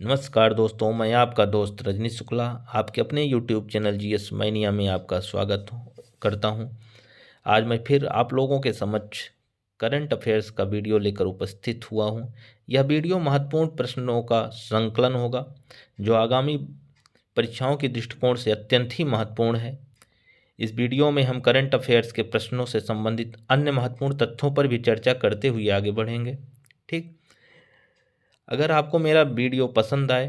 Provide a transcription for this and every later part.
नमस्कार दोस्तों, मैं आपका दोस्त रजनीश शुक्ला आपके अपने यूट्यूब चैनल जीएस मैनिया में आपका स्वागत करता हूं। आज मैं फिर आप लोगों के समक्ष करंट अफेयर्स का वीडियो लेकर उपस्थित हुआ हूं। यह वीडियो महत्वपूर्ण प्रश्नों का संकलन होगा जो आगामी परीक्षाओं के दृष्टिकोण से अत्यंत ही महत्वपूर्ण है। इस वीडियो में हम करंट अफेयर्स के प्रश्नों से संबंधित अन्य महत्वपूर्ण तथ्यों पर भी चर्चा करते हुए आगे बढ़ेंगे। ठीक, अगर आपको मेरा वीडियो पसंद आए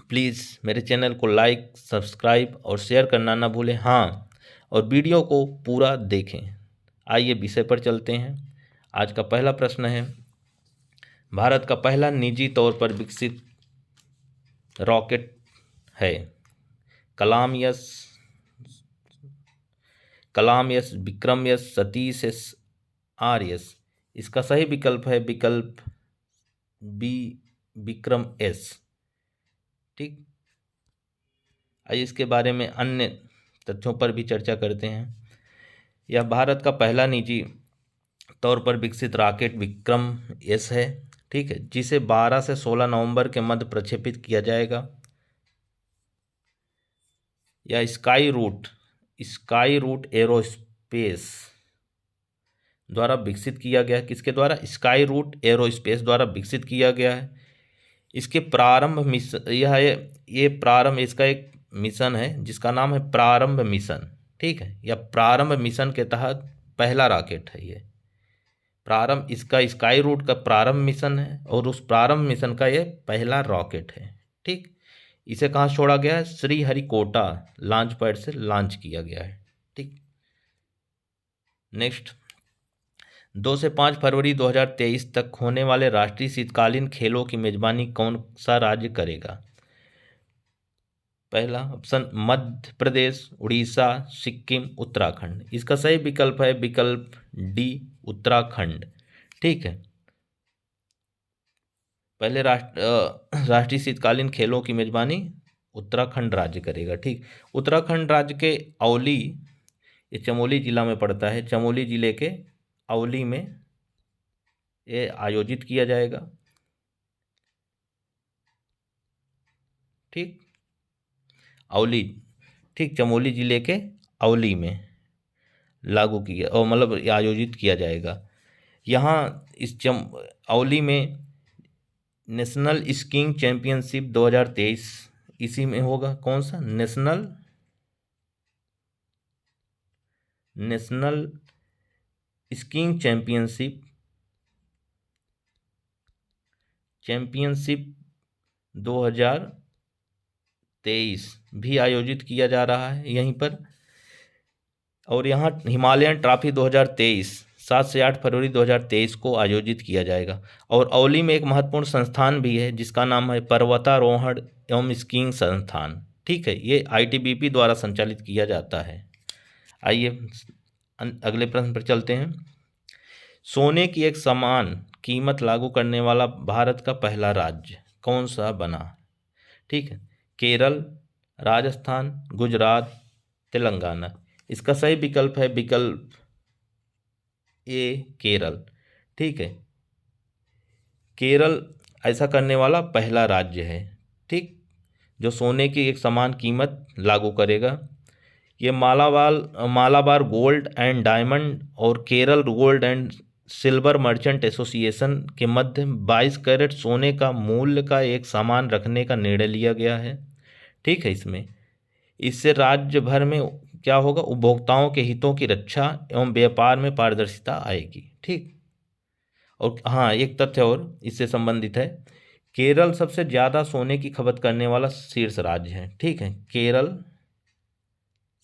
प्लीज़ मेरे चैनल को लाइक, सब्सक्राइब और शेयर करना ना भूलें। हाँ, और वीडियो को पूरा देखें। आइए विषय पर चलते हैं। आज का पहला प्रश्न है, भारत का पहला निजी तौर पर विकसित रॉकेट है Kalam S, Vikram S, Satish S, आर्यस। इसका सही विकल्प है विकल्प बी, विक्रम एस। ठीक, आइए इसके बारे में अन्य तथ्यों पर भी चर्चा करते हैं। यह भारत का पहला निजी तौर पर विकसित रॉकेट विक्रम एस है। ठीक है, जिसे 12 से 16 नवंबर के मध्य प्रक्षेपित किया जाएगा। यह स्काई रूट एरोस्पेस द्वारा विकसित किया गया है। किसके द्वारा? स्काई रूट एरोस्पेस द्वारा विकसित किया गया है। इसके प्रारंभ मिशन ये प्रारंभ इसका एक मिशन है जिसका नाम है प्रारंभ मिशन। ठीक है, यह प्रारंभ मिशन के तहत पहला रॉकेट है। ये प्रारंभ, इसका स्काई रूट का प्रारंभ मिशन है और उस प्रारंभ मिशन का ये पहला रॉकेट है। ठीक, इसे कहाँ छोड़ा गया है? श्रीहरिकोटा लॉन्च पैड से लॉन्च किया गया है। ठीक, नेक्स्ट, 2 से 5 फरवरी 2023 तक होने वाले राष्ट्रीय शीतकालीन खेलों की मेजबानी कौन सा राज्य करेगा? पहला ऑप्शन मध्य प्रदेश, उड़ीसा, सिक्किम, उत्तराखंड। इसका सही विकल्प है विकल्प डी, उत्तराखंड। ठीक है, पहले राष्ट्रीय शीतकालीन खेलों की मेजबानी उत्तराखंड राज्य करेगा। ठीक, उत्तराखंड राज्य के औली, ये चमोली जिला में पड़ता है, चमोली जिले के औली में ये आयोजित किया जाएगा। ठीक, औली, ठीक, चमोली जिले के औली में लागू किया और मतलब आयोजित किया जाएगा। यहाँ इस औली में नेशनल स्कीइंग चैंपियनशिप 2023 इसी में होगा। कौन सा? नेशनल स्कीइंग चैंपियनशिप 2023 भी आयोजित किया जा रहा है यहीं पर। और यहाँ हिमालयन ट्रॉफी 2023 7 से 8 फरवरी 2023 को आयोजित किया जाएगा। और औली में एक महत्वपूर्ण संस्थान भी है जिसका नाम है पर्वतारोहण एवं स्कीइंग संस्थान। ठीक है, ये आईटीबीपी द्वारा संचालित किया जाता है। आइए अगले प्रश्न पर चलते हैं। सोने की एक समान कीमत लागू करने वाला भारत का पहला राज्य कौन सा बना? ठीक है, केरल, राजस्थान, गुजरात, तेलंगाना। इसका सही विकल्प है विकल्प ए, केरल। ठीक है, केरल ऐसा करने वाला पहला राज्य है। ठीक, जो सोने की एक समान कीमत लागू करेगा। ये मालाबार गोल्ड एंड डायमंड और Kerala gold and silver merchant association के मध्य 22 कैरेट सोने का मूल्य का एक सामान रखने का निर्णय लिया गया है। ठीक है, इससे राज्य भर में क्या होगा? उपभोक्ताओं के हितों की रक्षा एवं व्यापार में पारदर्शिता आएगी। ठीक, और हाँ, एक तथ्य और इससे संबंधित है, केरल सबसे ज़्यादा सोने की खपत करने वाला शीर्ष राज्य है। ठीक है, केरल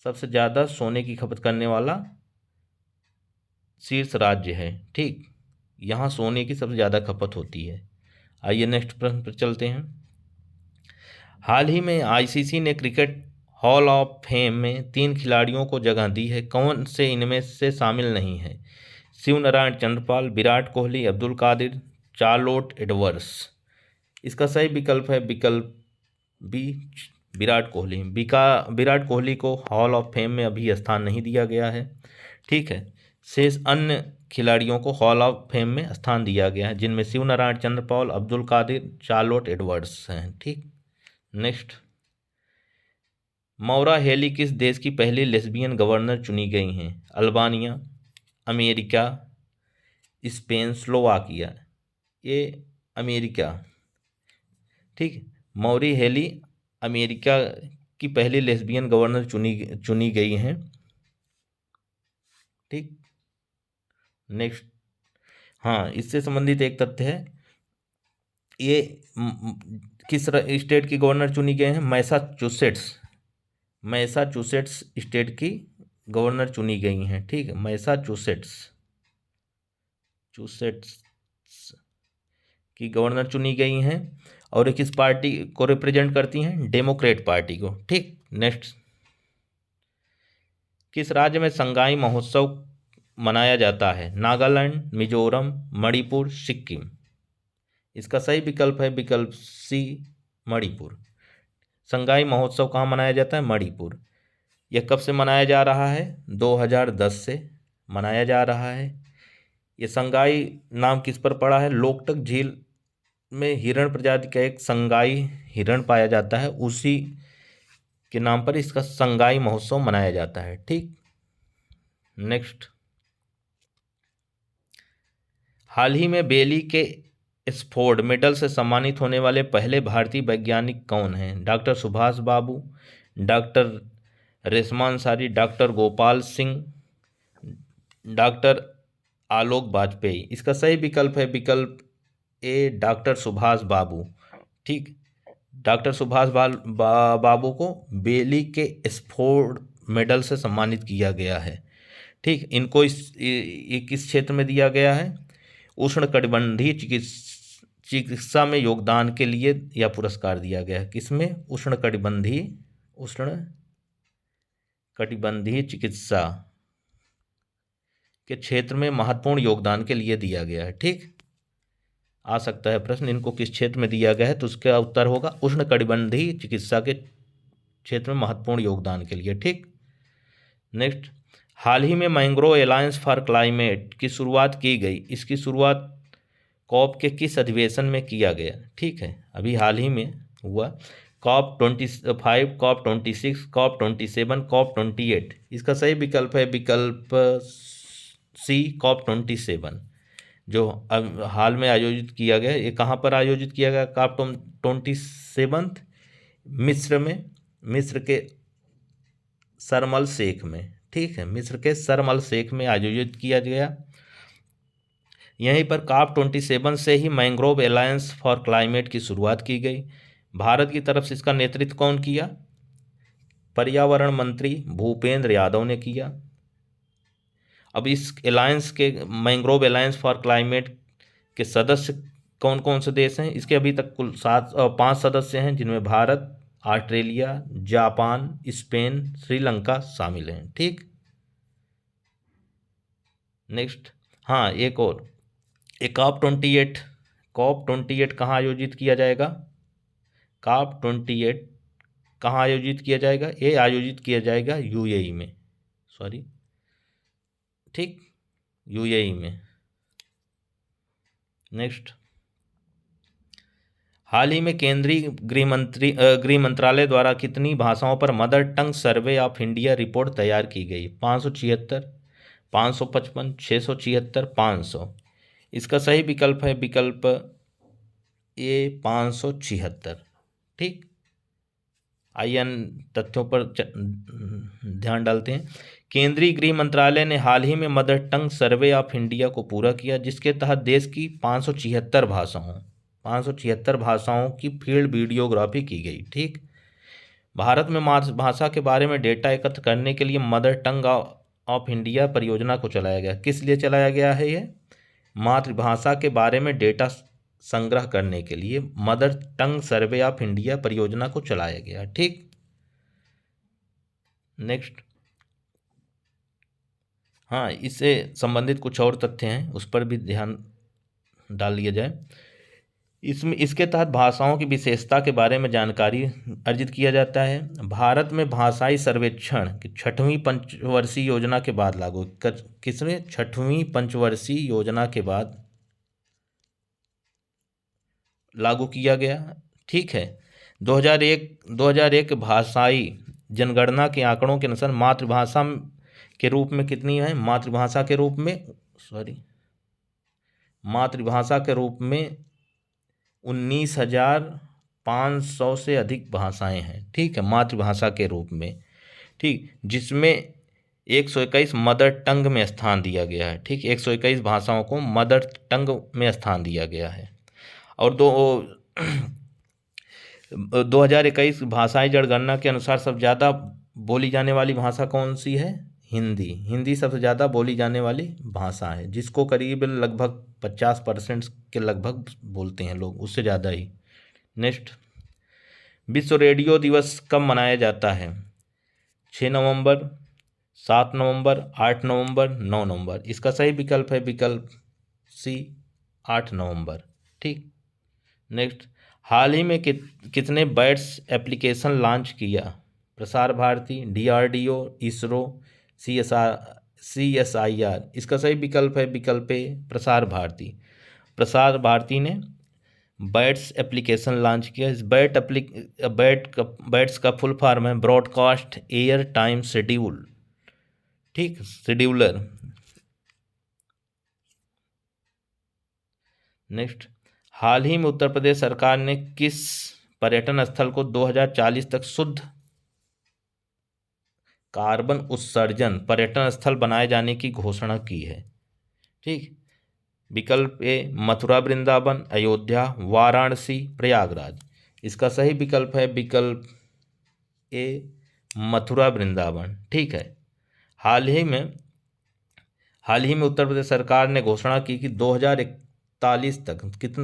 सबसे ज़्यादा सोने की खपत करने वाला शीर्ष राज्य है। ठीक, यहाँ सोने की सबसे ज़्यादा खपत होती है। आइए नेक्स्ट प्रश्न पर चलते हैं। हाल ही में आईसीसी ने क्रिकेट हॉल ऑफ फेम में 3 खिलाड़ियों को जगह दी है। कौन से इनमें से शामिल नहीं है? Shivnarayan Chanderpaul, Virat Kohli, Abdul Qadir, Charlotte Edwards. इसका सही विकल्प है विकल्प बी, विराट कोहली। विराट कोहली को हॉल ऑफ फेम में अभी स्थान नहीं दिया गया है। ठीक है, शेष अन्य खिलाड़ियों को हॉल ऑफ फेम में स्थान दिया गया है, जिनमें शिव नारायण चंद्रपॉल, अब्दुल कादिर, चार्लोट एडवर्ड्स हैं। ठीक, नेक्स्ट, मौरा हेली किस देश की पहली लेस्बियन गवर्नर चुनी गई हैं? Albania, America, Spain, Slovakia. ये अमेरिका। ठीक, मौरी हेली अमेरिका की पहली लेस्बियन गवर्नर चुनी गई हैं। ठीक, नेक्स्ट, हाँ, इससे संबंधित एक तथ्य है, ये किस स्टेट की गवर्नर चुनी गए हैं? मैसाचुसेट्स स्टेट की गवर्नर चुनी गई हैं। ठीक है, मैसाचुसेट्स की गवर्नर चुनी गई हैं, और ये किस पार्टी को रिप्रेजेंट करती हैं? डेमोक्रेट पार्टी को। ठीक, नेक्स्ट, किस राज्य में संगाई महोत्सव मनाया जाता है? नागालैंड, मिजोरम, मणिपुर, सिक्किम। इसका सही विकल्प है विकल्प सी, मणिपुर। संगाई महोत्सव कहाँ मनाया जाता है? मणिपुर। यह कब से मनाया जा रहा है? 2010 से मनाया जा रहा है। ये संगाई नाम किस पर पड़ा है? लोकटक झील में हिरण प्रजाति का एक संगाई हिरण पाया जाता है, उसी के नाम पर इसका संगाई महोत्सव मनाया जाता है। ठीक, नेक्स्ट, हाल ही में बेली के स्फोर्ड मेडल से सम्मानित होने वाले पहले भारतीय वैज्ञानिक कौन हैं? Doctor Subhash Babu, doctor Reshma Ansari, doctor Gopal Singh, doctor Alok Vajpayee. इसका सही विकल्प है विकल्प ए, डॉक्टर सुभाष बाबू। ठीक, डॉक्टर सुभाष बाबू को बेली के स्फोर्ड मेडल से सम्मानित किया गया है। ठीक, इनको किस क्षेत्र में दिया गया है? उष्णकटिबंधीय चिकित्सा में योगदान के लिए यह पुरस्कार दिया गया है। किसमें? उष्णकटिबंधीय चिकित्सा के क्षेत्र में महत्वपूर्ण योगदान के लिए दिया गया है। ठीक, आ सकता है प्रश्न, इनको किस क्षेत्र में दिया गया है, तो उसका उत्तर होगा उष्णकटिबंधीय चिकित्सा के क्षेत्र में महत्वपूर्ण योगदान के लिए। ठीक, नेक्स्ट, हाल ही में मैंग्रोव अलायंस फॉर क्लाइमेट की शुरुआत की गई, इसकी शुरुआत कॉप के किस अधिवेशन में किया गया? ठीक है, अभी हाल ही में हुआ, COP 25, COP 26, COP 27, COP 28। इसका सही विकल्प है विकल्प सी, COP 27, जो अब हाल में आयोजित किया गया। ये कहाँ पर आयोजित किया गया? COP 27 मिस्र में, मिस्र के शर्म अल शेख में। ठीक है, मिस्र के शर्म अल शेख में आयोजित किया गया। यहीं पर COP 27 से ही मैंग्रोव अलायंस फॉर क्लाइमेट की शुरुआत की गई। भारत की तरफ से इसका नेतृत्व कौन किया? पर्यावरण मंत्री भूपेंद्र यादव ने किया। अब इस अलायंस के, मैंग्रोव अलायंस फॉर क्लाइमेट के सदस्य कौन कौन से देश हैं? इसके अभी तक कुल 5 सदस्य हैं, जिनमें Bharat, Australia, Japan, Spain, Sri Lanka शामिल हैं। ठीक, नेक्स्ट, हाँ, एक और, COP 28 कहाँ आयोजित किया जाएगा? COP 28 कहाँ आयोजित किया जाएगा? ये आयोजित किया जाएगा यूएई में, सॉरी, ठीक, यूएई में। नेक्स्ट, हाल ही में केंद्रीय गृह मंत्रालय द्वारा कितनी भाषाओं पर mother tongue survey of India report तैयार की गई? 576, 555, 676, 500। इसका सही विकल्प है विकल्प ए, 576। ठीक, आइए तथ्यों पर ध्यान डालते हैं। केंद्रीय गृह मंत्रालय ने हाल ही में mother tongue survey of India को पूरा किया, जिसके तहत देश की 576 भाषाओं की फील्ड वीडियोग्राफी की गई। ठीक, भारत में मातृभाषा के बारे में डेटा एकत्र करने के लिए मदर टंग ऑफ इंडिया परियोजना को चलाया गया। किस लिए चलाया गया है? ये मातृभाषा के बारे में डेटा संग्रह करने के लिए mother tongue survey of India परियोजना को चलाया गया। ठीक, नेक्स्ट, हाँ, इससे संबंधित कुछ और तथ्य हैं, उस पर भी ध्यान डाल लिया जाए। इसमें इसके तहत भाषाओं की विशेषता के बारे में जानकारी अर्जित किया जाता है। भारत में भाषाई सर्वेक्षण की 6वीं पंचवर्षीय योजना के बाद लागू कर किसने 6वीं पंचवर्षीय योजना के बाद लागू किया गया। ठीक है। 2001 भाषाई जनगणना के आंकड़ों के अनुसार मातृभाषा के रूप में कितनी है, मातृभाषा के रूप में 19,500 से अधिक भाषाएं हैं। ठीक है, मातृभाषा के रूप में। ठीक, जिसमें 121 मदर टंग में स्थान दिया गया है। ठीक, 121 भाषाओं को मदर टंग में स्थान दिया गया है। और 2021 भाषाई जनगणना के अनुसार सबसे ज़्यादा बोली जाने वाली भाषा कौन सी है, हिंदी सबसे ज़्यादा बोली जाने वाली भाषा है, जिसको करीब लगभग 50% के लगभग बोलते हैं लोग, उससे ज़्यादा ही। नेक्स्ट, विश्व रेडियो दिवस कब मनाया जाता है? 6 नवंबर, 7 नवंबर, 8 नवंबर, 9 नवंबर। इसका सही विकल्प है विकल्प सी, 8 नवंबर। ठीक। नेक्स्ट, हाल ही में कितने बैट्स एप्लीकेशन लॉन्च किया? Prasar Bharati, DRDO, ISRO, CSIR। इसका सही विकल्प है विकल्प ए, प्रसार भारती। प्रसार भारती ने बैट्स एप्लीकेशन लॉन्च किया। इस बैट्स का फुल फॉर्म है ब्रॉडकास्ट एयर टाइम शेड्यूल। ठीक, शेड्यूलर। नेक्स्ट, हाल ही में उत्तर प्रदेश सरकार ने किस पर्यटन स्थल को 2040 तक शुद्ध कार्बन उत्सर्जन पर्यटन स्थल बनाए जाने की घोषणा की है? ठीक, विकल्प ए, मथुरा वृंदावन, अयोध्या, वाराणसी, प्रयागराज। इसका सही विकल्प है विकल्प ए, मथुरा वृंदावन। ठीक है। हाल ही में उत्तर प्रदेश सरकार ने घोषणा की कि 2041 तक,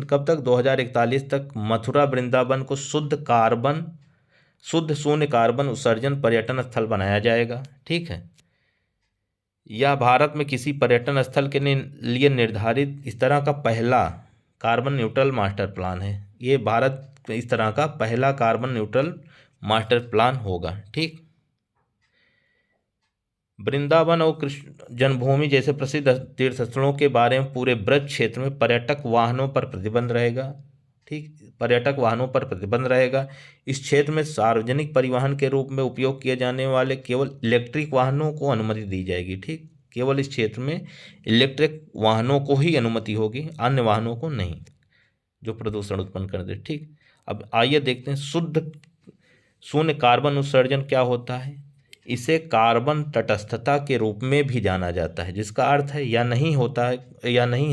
कब तक? 2041 तक मथुरा वृंदावन को शुद्ध शून्य कार्बन उत्सर्जन पर्यटन स्थल बनाया जाएगा। ठीक है। यह भारत में किसी पर्यटन स्थल के लिए निर्धारित इस तरह का पहला कार्बन न्यूट्रल मास्टर प्लान है। ये भारत में इस तरह का पहला कार्बन न्यूट्रल मास्टर प्लान होगा। ठीक। वृंदावन और कृष्ण जन्मभूमि जैसे प्रसिद्ध तीर्थ स्थलों के बारे में पूरे ब्रज क्षेत्र में पर्यटक वाहनों पर प्रतिबंध रहेगा। ठीक, पर्यटक वाहनों पर प्रतिबंध रहेगा। इस क्षेत्र में सार्वजनिक परिवहन के रूप में उपयोग किए जाने वाले केवल इलेक्ट्रिक वाहनों को अनुमति दी जाएगी। ठीक, केवल इस क्षेत्र में इलेक्ट्रिक वाहनों को ही अनुमति होगी, अन्य वाहनों को नहीं, जो प्रदूषण उत्पन्न कर दे। ठीक, अब आइए देखते हैं शुद्ध शून्य कार्बन उत्सर्जन क्या होता है। इसे कार्बन तटस्थता के रूप में भी जाना जाता है, जिसका अर्थ है या नहीं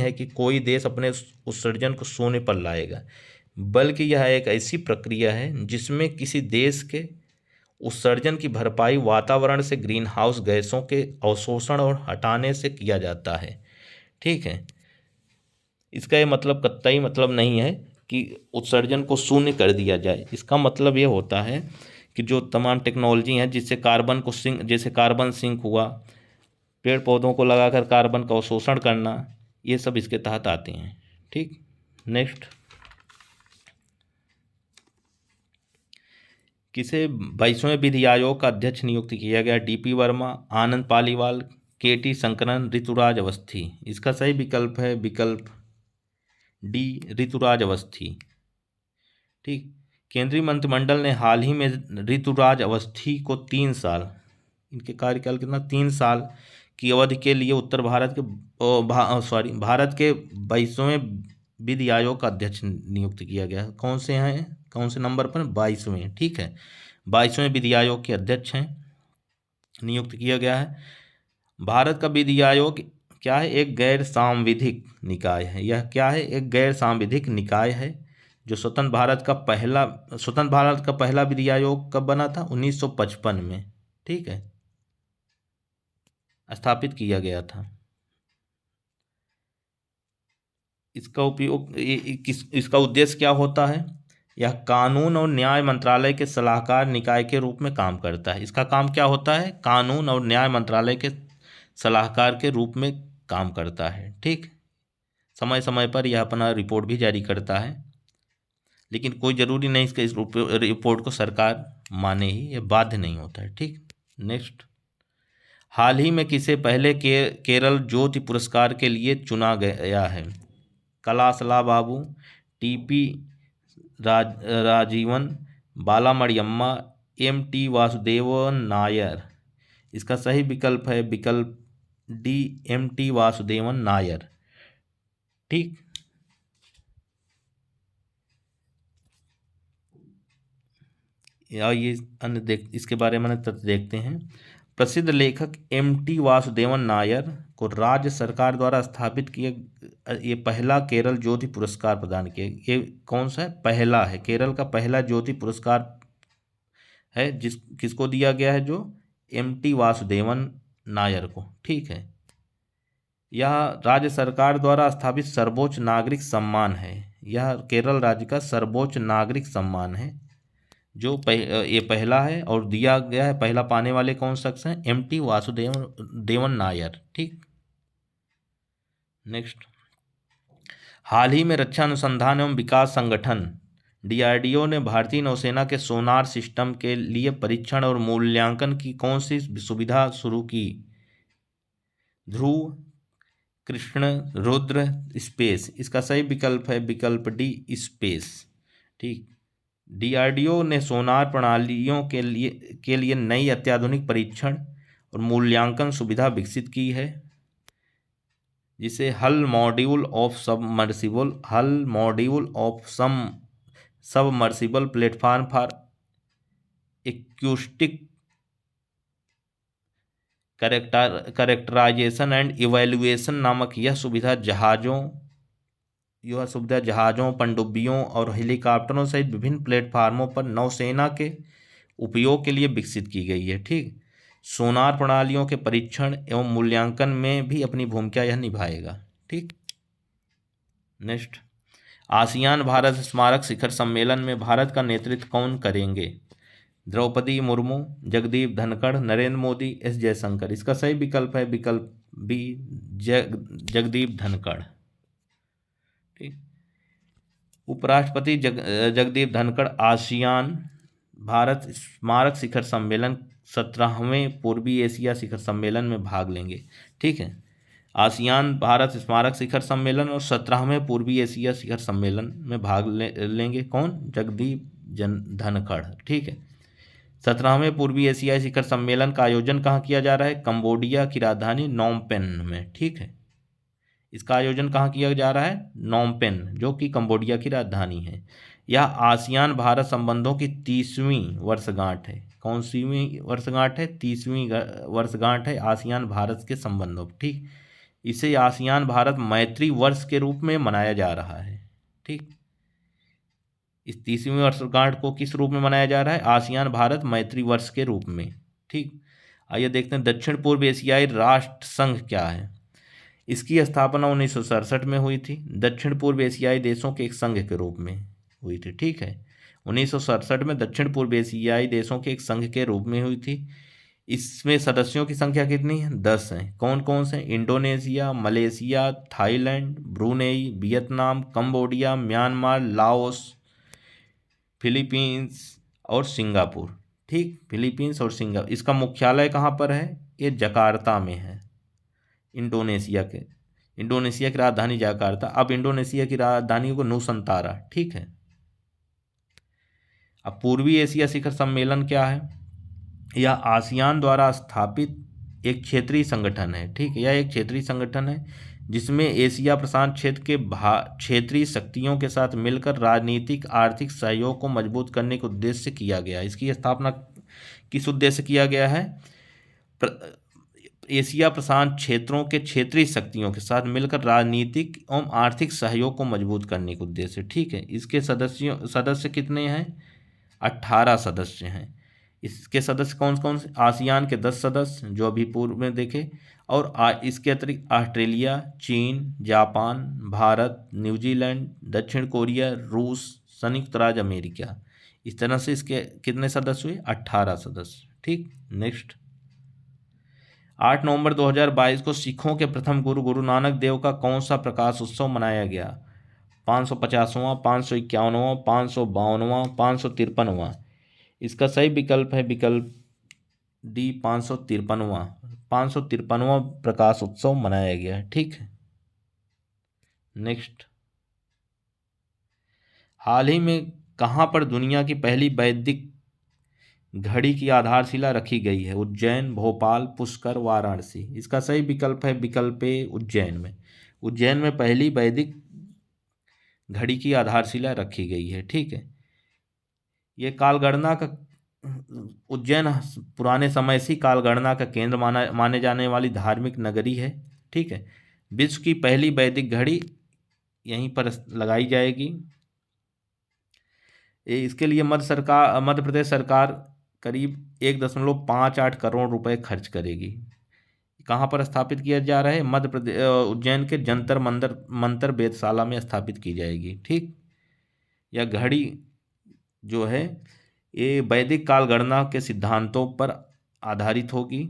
है कि कोई देश अपने उत्सर्जन को शून्य पर लाएगा, बल्कि यह एक ऐसी प्रक्रिया है जिसमें किसी देश के उत्सर्जन की भरपाई वातावरण से ग्रीन हाउस गैसों के अवशोषण और हटाने से किया जाता है। ठीक है। इसका ये मतलब कतई मतलब नहीं है कि उत्सर्जन को शून्य कर दिया जाए। इसका मतलब ये होता है कि जो तमाम टेक्नोलॉजी हैं जिससे जैसे कार्बन सिंक हुआ, पेड़ पौधों को लगाकर कार्बन का अवशोषण करना, ये सब इसके तहत आते हैं। ठीक। नेक्स्ट, किसे 22वें विधि आयोग का अध्यक्ष नियुक्त किया गया? DP वर्मा, आनंद पालीवाल, KT शंकरन, ऋतुराज अवस्थी। इसका सही विकल्प है विकल्प डी, ऋतुराज अवस्थी। ठीक, केंद्रीय मंत्रिमंडल ने हाल ही में ऋतुराज अवस्थी को 3 साल, इनके कार्यकाल कितना, 3 साल की अवधि के लिए भारत के 22वें विधि आयोग का अध्यक्ष नियुक्त किया गया। कौन से नंबर पर? 22वें। ठीक है, 22वें विधि आयोग के अध्यक्ष हैं, नियुक्त किया गया है। भारत का विधि आयोग क्या है? एक गैर सांविधिक निकाय है। यह क्या है? एक गैर सांविधिक निकाय है जो स्वतंत्र भारत का पहला विधि आयोग कब बना था? 1955 में। ठीक है, स्थापित किया गया था। इसका उद्देश्य क्या होता है? यह कानून और न्याय मंत्रालय के सलाहकार निकाय के रूप में काम करता है। इसका काम क्या होता है? कानून और न्याय मंत्रालय के सलाहकार के रूप में काम करता है। ठीक, समय समय पर यह अपना रिपोर्ट भी जारी करता है। लेकिन कोई ज़रूरी नहीं इस रिपोर्ट को सरकार माने ही, ये बाध्य नहीं होता है। ठीक, नेक्स्ट। हाल ही में किसे पहले केरल ज्योति पुरस्कार के लिए चुना गया है? कलासला बाबू, टीपी राजीवन, बालामणियम्मा, एमटी वासुदेवन नायर। इसका सही विकल्प है विकल्प डी, एमटी वासुदेवन नायर। ठीक, या ये अन्य इसके बारे में तथ्य देखते हैं। प्रसिद्ध लेखक एमटी वासुदेवन नायर को राज्य सरकार द्वारा स्थापित किए ये पहला केरल ज्योति पुरस्कार प्रदान किया। ये कौन सा है? पहला है, केरल का पहला ज्योति पुरस्कार है किसको दिया गया है? जो एमटी वासुदेवन नायर को। ठीक है, यह राज्य सरकार द्वारा स्थापित सर्वोच्च नागरिक सम्मान है। यह केरल राज्य का सर्वोच्च नागरिक सम्मान है जो ये पहला है और दिया गया है। पहला पाने वाले कौन शख्स हैं? एमटी वासुदेवन नायर। ठीक, नेक्स्ट। हाल ही में रक्षा अनुसंधान एवं विकास संगठन डीआरडीओ ने भारतीय नौसेना के सोनार सिस्टम के लिए परीक्षण और मूल्यांकन की कौन सी सुविधा शुरू की? ध्रुव, कृष्ण, रुद्र, स्पेस। इसका सही विकल्प है विकल्प डी, स्पेस। ठीक, डीआरडीओ ने सोनार प्रणालियों के लिए नई अत्याधुनिक परीक्षण और मूल्यांकन सुविधा विकसित की है जिसे hull module of submersible platform for acoustic characterisation and evaluation नामक यह सुविधा जहाज़ों, पनडुब्बियों और हेलीकॉप्टरों सहित विभिन्न प्लेटफार्मों पर नौसेना के उपयोग के लिए विकसित की गई है। ठीक, सोनार प्रणालियों के परीक्षण एवं मूल्यांकन में भी अपनी भूमिका यह निभाएगा। ठीक, नेक्स्ट। आसियान भारत स्मारक शिखर सम्मेलन में भारत का नेतृत्व कौन करेंगे? द्रौपदी मुर्मू, जगदीप धनखड़, नरेंद्र मोदी, एस जयशंकर। इसका सही विकल्प है विकल्प बी, जगदीप धनखड़। ठीक, उपराष्ट्रपति जगदीप धनखड़ आसियान भारत स्मारक शिखर सम्मेलन 17वें पूर्वी एशिया शिखर सम्मेलन में भाग लेंगे। ठीक है, आसियान भारत स्मारक शिखर सम्मेलन और 17वें पूर्वी एशिया शिखर सम्मेलन में भाग लेंगे कौन? जगदीप धनखड़। ठीक है, 17वें पूर्वी एशियाई शिखर सम्मेलन का आयोजन कहाँ किया जा रहा है? कंबोडिया की राजधानी नोमपेन में। ठीक है, इसका आयोजन कहाँ किया जा रहा है? नोमपेन, जो कि कंबोडिया की राजधानी है। यह आसियान भारत संबंधों की 30वीं वर्षगांठ है। कौन सी वर्षगांठ है? 30वीं वर्षगांठ है आसियान भारत के संबंधों। ठीक, इसे आसियान भारत मैत्री वर्ष के रूप में मनाया जा रहा है। ठीक, इस 30वीं वर्षगांठ को किस रूप में मनाया जा रहा है? आसियान भारत मैत्री वर्ष के रूप में। ठीक, आइए देखते हैं दक्षिण पूर्व एशियाई राष्ट्र संघ क्या है। इसकी स्थापना 1967 में हुई थी। दक्षिण पूर्व एशियाई देशों के एक संघ के रूप में हुई थी। ठीक है, 1967 में दक्षिण पूर्व एशियाई देशों के एक संघ के रूप में हुई थी। इसमें सदस्यों की संख्या कितनी है? 10 हैं। कौन कौन से? Indonesia, Malaysia, Thailand, Brunei, Vietnam, Cambodia, Myanmar, Laos, Philippines और सिंगापुर। ठीक, फिलीपींस और सिंगापुर। इसका मुख्यालय कहाँ पर है? ये जकार्ता में है, इंडोनेशिया की राजधानी जकार्ता। अब इंडोनेशिया की राजधानी को नुसंतारा। ठीक है, अब पूर्वी एशिया शिखर सम्मेलन क्या है? यह आसियान द्वारा स्थापित एक क्षेत्रीय संगठन है। ठीक है, यह एक क्षेत्रीय संगठन है जिसमें एशिया प्रशांत क्षेत्र के क्षेत्रीय शक्तियों के साथ मिलकर राजनीतिक आर्थिक सहयोग को मजबूत करने के उद्देश्य से किया गया। इसकी स्थापना किस उद्देश्य से किया गया है? एशिया प्रशांत क्षेत्रों के क्षेत्रीय शक्तियों के साथ मिलकर राजनीतिक एवं आर्थिक सहयोग को मजबूत करने के उद्देश्य। ठीक है, इसके सदस्य कितने हैं? 18 सदस्य हैं। इसके सदस्य कौन कौन से? आसियान के 10 सदस्य जो अभी पूर्व में देखे, और इसके अतिरिक्त ऑस्ट्रेलिया, चीन, जापान, भारत, न्यूजीलैंड, दक्षिण कोरिया, रूस, संयुक्त राज्य अमेरिका। इस तरह से इसके कितने सदस्य हुए? 18 सदस्य। ठीक, नेक्स्ट। 8 नवंबर 2022 को सिखों के प्रथम गुरु नानक देव का कौन सा प्रकाश उत्सव मनाया गया? 550वां, 551वां, 552वां, 553वां। इसका सही विकल्प है विकल्प डी 553वां। 553वां प्रकाश उत्सव मनाया गया है। ठीक है। नेक्स्ट, हाल ही में कहाँ पर दुनिया की पहली वैदिक घड़ी की आधारशिला रखी गई है? उज्जैन, भोपाल, पुष्कर, वाराणसी। इसका सही विकल्प है विकल्प ए उज्जैन में। उज्जैन में पहली वैदिक घड़ी की आधारशिला रखी गई है। ठीक है। ये कालगणना का उज्जैन पुराने समय से कालगणना का केंद्र माने जाने वाली धार्मिक नगरी है। ठीक है। विश्व की पहली वैदिक घड़ी यहीं पर लगाई जाएगी। इसके लिए मध्य प्रदेश सरकार करीब 1.58 करोड़ रुपए खर्च करेगी। कहाँ पर स्थापित किया जा रहा है? मध्य प्रदेश उज्जैन के जंतर मंतर वेधशाला में स्थापित की जाएगी। ठीक। यह घड़ी जो है ये वैदिक काल गणना के सिद्धांतों पर आधारित होगी।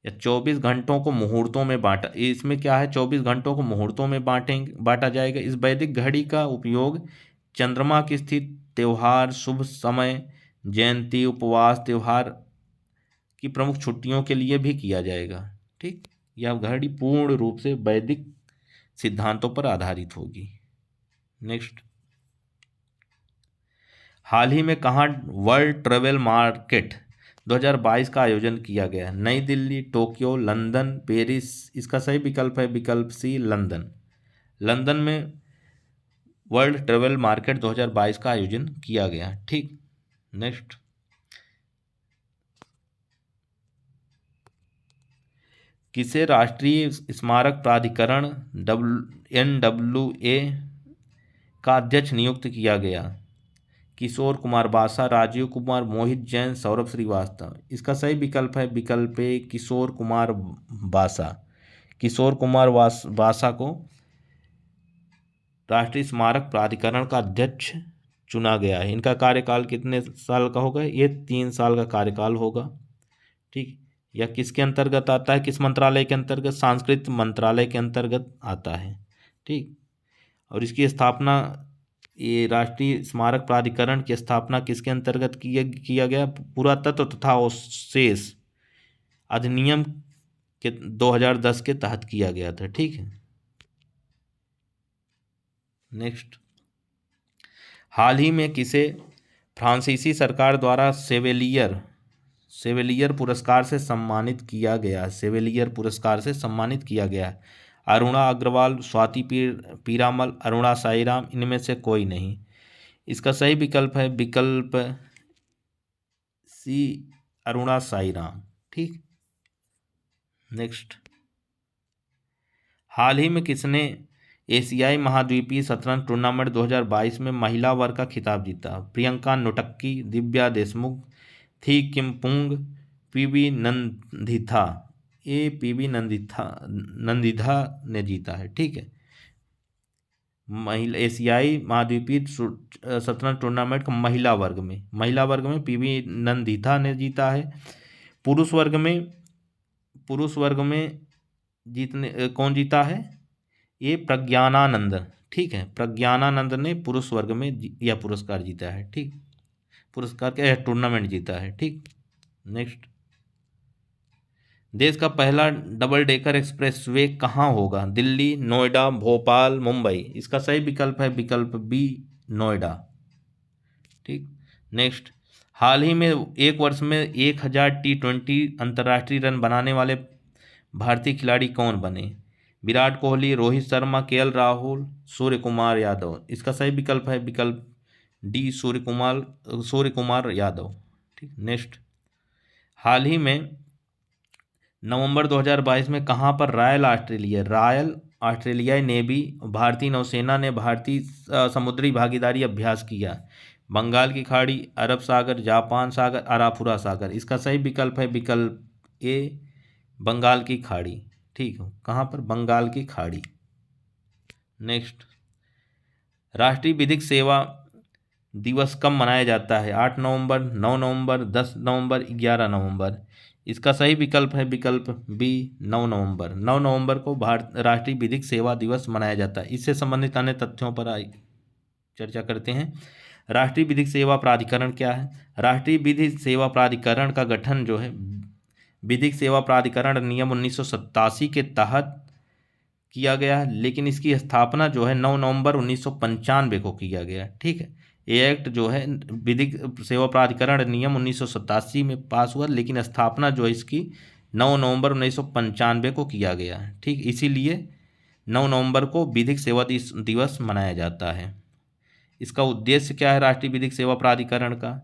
या 24 घंटों को मुहूर्तों में बांटा, इसमें क्या है 24 घंटों को मुहूर्तों में बांटा जाएगा। इस वैदिक घड़ी का उपयोग चंद्रमा की स्थिति, त्यौहार, शुभ समय, जयंती, उपवास, त्यौहार की प्रमुख छुट्टियों के लिए भी किया जाएगा। ठीक। यह घड़ी पूर्ण रूप से वैदिक सिद्धांतों पर आधारित होगी। नेक्स्ट, हाल ही में कहाँ वर्ल्ड ट्रेवल मार्केट 2022 का आयोजन किया गया? नई दिल्ली, टोक्यो, लंदन, पेरिस। इसका सही विकल्प है विकल्प सी लंदन। लंदन में वर्ल्ड ट्रेवल मार्केट 2022 का आयोजन किया गया। ठीक। नेक्स्ट, किसे राष्ट्रीय स्मारक प्राधिकरण NWA का अध्यक्ष नियुक्त किया गया? किशोर कुमार बासा, राजीव कुमार, मोहित जैन, सौरभ श्रीवास्तव। इसका सही विकल्प है विकल्प ए किशोर कुमार बासा। किशोर कुमार बासा को राष्ट्रीय स्मारक प्राधिकरण का अध्यक्ष चुना गया है। इनका कार्यकाल कितने साल का होगा? ये 3 साल का कार्यकाल होगा। ठीक। यह किसके अंतर्गत आता है? किस मंत्रालय के अंतर्गत? सांस्कृतिक मंत्रालय के अंतर्गत आता है। ठीक। और इसकी स्थापना, ये राष्ट्रीय स्मारक प्राधिकरण की स्थापना किसके अंतर्गत किया गया? पुरातत्व तथा अवशेष अधिनियम के 2010 के तहत किया गया था। ठीक है। नेक्स्ट, हाल ही में किसे फ्रांसीसी सरकार द्वारा सेवेलियर पुरस्कार से सम्मानित किया गया? सेवेलियर पुरस्कार से सम्मानित किया गया। अरुणा अग्रवाल, स्वाति पीरामल, अरुणा साईराम। इनमें से कोई नहीं। इसका सही विकल्प है विकल्प सी अरुणा साईराम। ठीक। नेक्स्ट, हाल ही में किसने एशियाई महाद्वीपीय शतरंज टूर्नामेंट 2022 में महिला वर्ग का खिताब जीता? प्रियंका नोटक्की, दिव्या देशमुख, थी किमपुंग, पीवी नंदिथा। ये पीवी नंदिधा ने जीता है। ठीक है। महिला एशियाई महाद्वीपीय शतरंज टूर्नामेंट का महिला वर्ग में पीवी नंदिथा ने जीता है। पुरुष वर्ग में जीतने कौन जीता है? ये प्रज्ञानानंद। ठीक है। प्रज्ञानानंद ने पुरुष वर्ग में यह पुरस्कार जीता है। ठीक। पुरस्कार क्या है? टूर्नामेंट जीता है। ठीक। नेक्स्ट, देश का पहला डबल डेकर एक्सप्रेसवे कहाँ होगा? दिल्ली, नोएडा, भोपाल, मुंबई। इसका सही विकल्प है विकल्प बी नोएडा। ठीक। नेक्स्ट, हाल ही में एक वर्ष में 1000 T20 अंतर्राष्ट्रीय रन बनाने वाले भारतीय खिलाड़ी कौन बने? विराट कोहली, रोहित शर्मा, KL राहुल, सूर्य कुमार यादव। इसका सही विकल्प है विकल्प डी सूर्य कुमार यादव। ठीक। नेक्स्ट, हाल ही में नवंबर 2022 में कहाँ पर रॉयल ऑस्ट्रेलियाई नेवी, भारतीय नौसेना ने भारतीय समुद्री भागीदारी अभ्यास किया? बंगाल की खाड़ी, अरब सागर, जापान सागर, अराफुरा सागर। इसका सही विकल्प है विकल्प ए बंगाल की खाड़ी। ठीक है। कहाँ पर? बंगाल की खाड़ी। नेक्स्ट, राष्ट्रीय विधिक सेवा दिवस कब मनाया जाता है? 8 नवंबर, 9 नवंबर, 10 नवंबर, 11 नवंबर। इसका सही विकल्प है विकल्प बी 9 नवंबर। 9 नवंबर को भारत राष्ट्रीय विधिक सेवा दिवस मनाया जाता है। इससे संबंधित अन्य तथ्यों पर चर्चा करते हैं। राष्ट्रीय विधिक सेवा प्राधिकरण क्या है? राष्ट्रीय विधिक सेवा प्राधिकरण का गठन जो है विधिक सेवा प्राधिकरण नियम 1987 के तहत किया गया है, लेकिन इसकी स्थापना जो है 9 नवंबर 1995 को किया गया। ठीक है, ये एक्ट जो है विधिक सेवा प्राधिकरण नियम 1987 में पास हुआ, लेकिन स्थापना जो है इसकी 9 नवंबर 1995 को किया गया है। ठीक, इसीलिए 9 नवंबर को विधिक सेवा दिवस मनाया जाता है। इसका उद्देश्य क्या है राष्ट्रीय विधिक सेवा प्राधिकरण का?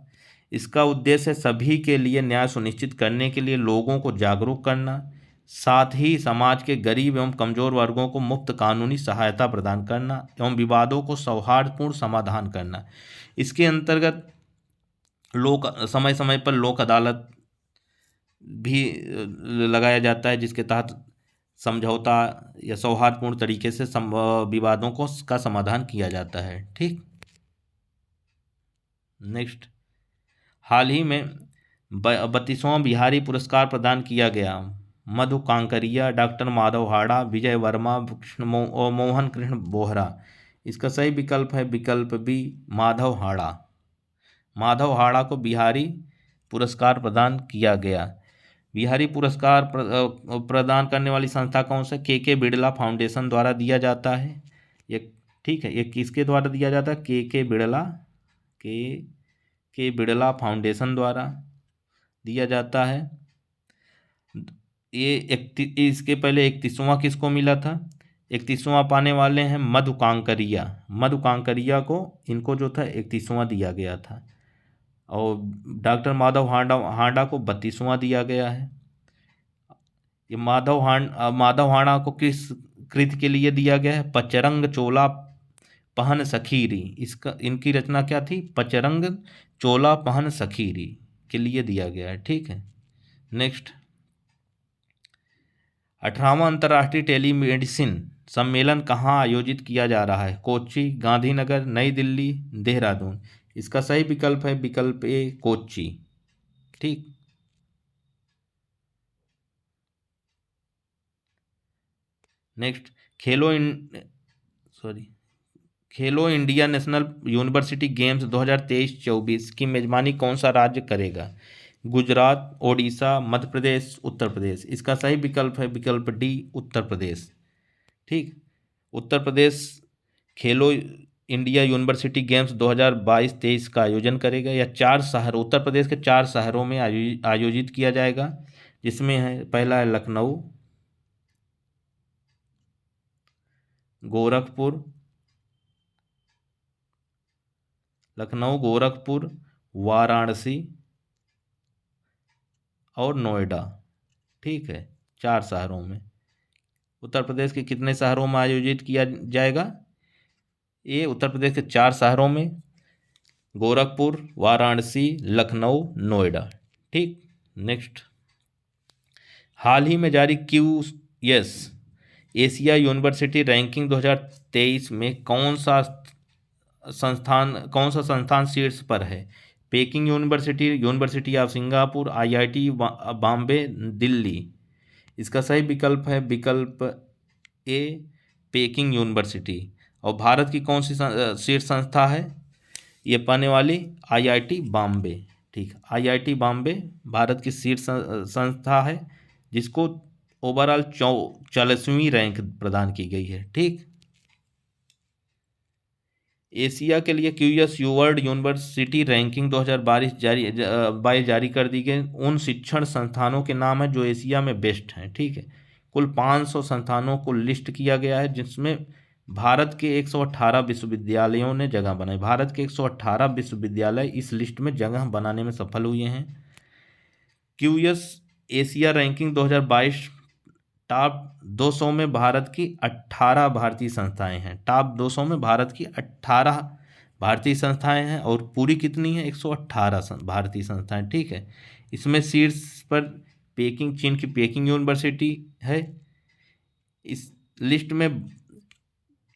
इसका उद्देश्य सभी के लिए न्याय सुनिश्चित करने के लिए लोगों को जागरूक करना, साथ ही समाज के गरीब एवं कमजोर वर्गों को मुफ्त कानूनी सहायता प्रदान करना एवं विवादों को सौहार्दपूर्ण समाधान करना। इसके अंतर्गत लोक समय समय पर लोक अदालत भी लगाया जाता है, जिसके तहत समझौता या सौहार्दपूर्ण तरीके से विवादों को का समाधान किया जाता है। ठीक, नेक्स्ट, हाल ही में 32वां बिहारी पुरस्कार प्रदान किया गया। मधु कांकरिया, डॉक्टर माधव हाड़ा, विजय वर्मा, मोहन कृष्ण बोहरा। इसका सही विकल्प है विकल्प बी माधव हाड़ा। माधव हाड़ा को बिहारी पुरस्कार प्रदान किया गया। बिहारी पुरस्कार प्रदान करने वाली संस्था कौन सा? के बिड़ला फाउंडेशन द्वारा दिया जाता है ये। ठीक है, ये किसके द्वारा दिया जाता है? के बिड़ला फाउंडेशन द्वारा दिया जाता है। ये इसके पहले 31वां किसको मिला था? 31वां पाने वाले हैं मधु कांकरिया। मधु कांकरिया को इनको जो था 31वां दिया गया था, और डॉक्टर माधव हांडा को 32वां दिया गया है। ये माधव हांडा को किस कृति के लिए दिया गया है? पचरंग चोला पहन सखीरी। इसका इनकी रचना क्या थी? पचरंग चोला पहन सखीरी के लिए दिया गया है। ठीक है, नेक्स्ट, 18वां अंतर्राष्ट्रीय टेलीमेडिसिन सम्मेलन कहाँ आयोजित किया जा रहा है? कोच्चि, गांधीनगर, नई दिल्ली, देहरादून। इसका सही विकल्प है विकल्प ए कोच्चि। ठीक, नेक्स्ट, खेलो इंडिया नेशनल यूनिवर्सिटी गेम्स 2023-24 की मेजबानी कौन सा राज्य करेगा? गुजरात, ओडिशा, मध्य प्रदेश, उत्तर प्रदेश। इसका सही विकल्प है विकल्प डी उत्तर प्रदेश। ठीक, उत्तर प्रदेश खेलो इंडिया यूनिवर्सिटी गेम्स 2022-23 का आयोजन करेगा। या 4 शहर उत्तर प्रदेश के 4 शहरों में आयोजित किया जाएगा, जिसमें है पहला है लखनऊ, गोरखपुर, वाराणसी और नोएडा। ठीक है, 4 शहरों में। उत्तर प्रदेश के कितने शहरों में आयोजित किया जाएगा? ये उत्तर प्रदेश के 4 शहरों में, गोरखपुर, वाराणसी, लखनऊ, नोएडा। ठीक, नेक्स्ट, हाल ही में जारी QS एशिया यूनिवर्सिटी रैंकिंग 2023 में कौन सा संस्थान शीर्ष पर है? Packing university, university of Singapore, IIT Bombay, Delhi. इसका सही विकल्प है विकल्प ए पेकिंग यूनिवर्सिटी। और भारत की कौन सी शीर्ष संस्था है ये पाने वाली? IIT बॉम्बे। ठीक, IIT बॉम्बे भारत की शीर्ष संस्था है, जिसको ओवरऑल 44वीं रैंक प्रदान की गई है। ठीक, एशिया के लिए QS वर्ल्ड यूनिवर्सिटी रैंकिंग 2022 जारी कर दी गई। उन शिक्षण संस्थानों के नाम है जो एशिया में बेस्ट हैं। ठीक है, कुल 500 संस्थानों को लिस्ट किया गया है, जिसमें भारत के 118 विश्वविद्यालयों ने जगह बनाई। भारत के 118 विश्वविद्यालय इस लिस्ट में जगह बनाने में सफल हुए हैं। QS एशिया रैंकिंग 2022 टॉप 200 में भारत की 18 भारतीय संस्थाएं हैं। टॉप 200 में भारत की 18 भारतीय संस्थाएं हैं, और पूरी कितनी है? 118 भारतीय संस्थाएं। ठीक है, इसमें शीर्ष पर चीन की पेकिंग यूनिवर्सिटी है। इस लिस्ट में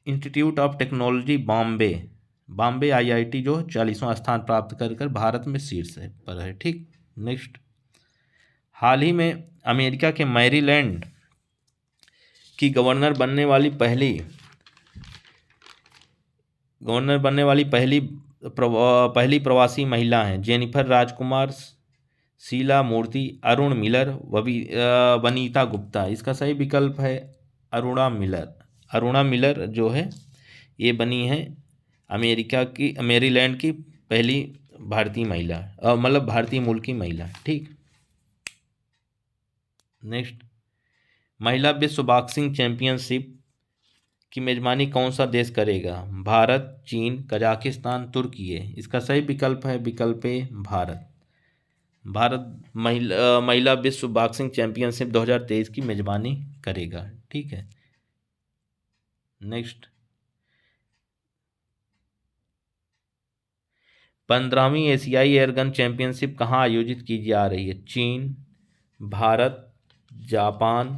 institute of technology Bombay IIT जो 40वां स्थान प्राप्त कर भारत में शीर्ष पर है। ठीक, नेक्स्ट, हाल ही में अमेरिका के मैरीलैंड की गवर्नर बनने वाली पहली प्रवासी महिला हैं जेनिफर राजकुमार, शीला मूर्ति, अरुण मिलर, वनीता गुप्ता। इसका सही विकल्प है अरुणा मिलर। अरुणा मिलर जो है ये बनी है अमेरिका की मैरीलैंड की पहली भारतीय महिला, मतलब भारतीय मूल की महिला। ठीक, नेक्स्ट, महिला विश्व बॉक्सिंग चैंपियनशिप की मेजबानी कौन सा देश करेगा? भारत, चीन, कजाकिस्तान, तुर्की है। इसका सही विकल्प है विकल्प ए भारत। भारत महिला विश्व बॉक्सिंग चैंपियनशिप 2023 की मेजबानी करेगा। ठीक है, नेक्स्ट, 15वीं एशियाई एयरगन चैंपियनशिप कहाँ आयोजित की जा रही है? चीन, भारत, जापान,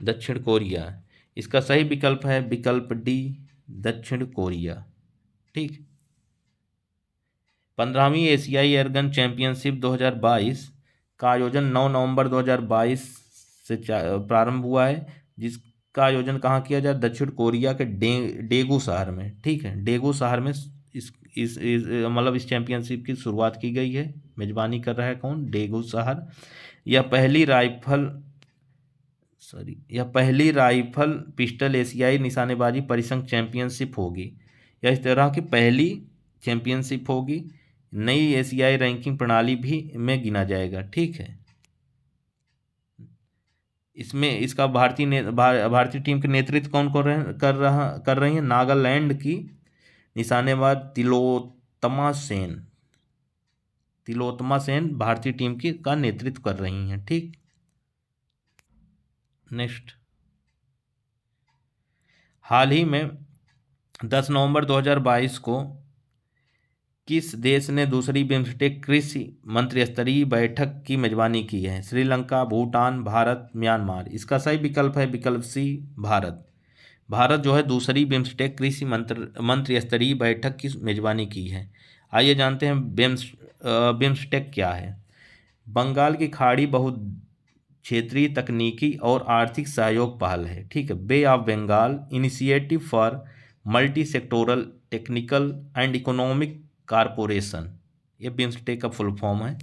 दक्षिण कोरिया। इसका सही विकल्प है विकल्प डी दक्षिण कोरिया। ठीक, 15वीं एशियाई एयरगन चैंपियनशिप 2022 का आयोजन 9 नवंबर 2022 से प्रारंभ हुआ है, जिसका आयोजन कहाँ किया जाए? दक्षिण कोरिया के डेगू शहर में। ठीक है, डेगू शहर में इस मतलब इस चैंपियनशिप की शुरुआत की गई है। मेजबानी कर रहा है कौन? डेगू शहर। यह पहली राइफल पिस्टल एशियाई निशानेबाजी परिसंघ चैंपियनशिप होगी। यह इस तरह की पहली चैंपियनशिप होगी। नई एशियाई रैंकिंग प्रणाली भी में गिना जाएगा। ठीक है, इसमें इसका भारतीय टीम के नेतृत्व कौन कर रही है? नागालैंड की निशानेबाज तिलोत्तमा सेन भारतीय टीम का नेतृत्व कर रही हैं। ठीक, नेक्स्ट, हाल ही में 10 नवंबर 2022 को किस देश ने दूसरी बिम्स्टेक कृषि मंत्रिस्तरीय बैठक की मेजबानी की है? श्रीलंका, भूटान, भारत, म्यांमार। इसका सही विकल्प है विकल्प सी भारत। भारत जो है दूसरी बिम्स्टेक कृषि मंत्रिस्तरीय बैठक की मेजबानी की है। आइए जानते हैं बिम्स्टेक क्या है। बंगाल की खाड़ी बहुत क्षेत्रीय तकनीकी और आर्थिक सहयोग पहल है। ठीक है, bay of Bengal initiative for multi sectoral technical and economic corporation, ये बिम्स्टेक का फुल फॉर्म है।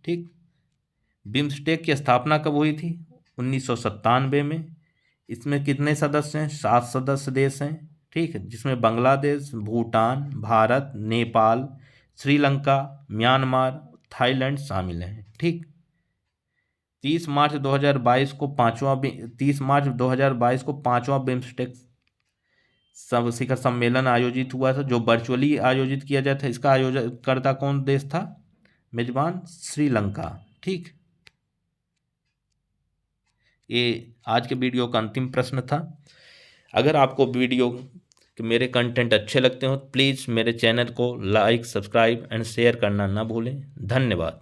ठीक, बिम्स्टेक की स्थापना कब हुई थी? 1997 में। इसमें कितने सदस्य हैं? 7 सदस्य देश हैं। ठीक है, जिसमें बांग्लादेश, भूटान, भारत, नेपाल, श्रीलंका, म्यांमार, थाईलैंड शामिल हैं। ठीक, 30 मार्च 2022 को पांचवा बिम्स्टेक सब शिखर सम्मेलन आयोजित हुआ था, जो वर्चुअली आयोजित किया जाता था। इसका आयोजकर्ता कौन देश था? मेजबान श्रीलंका। ठीक, ये आज के वीडियो का अंतिम प्रश्न था। अगर आपको वीडियो के मेरे कंटेंट अच्छे लगते हो प्लीज़ मेरे चैनल को लाइक, सब्सक्राइब एंड शेयर करना ना भूलें। धन्यवाद।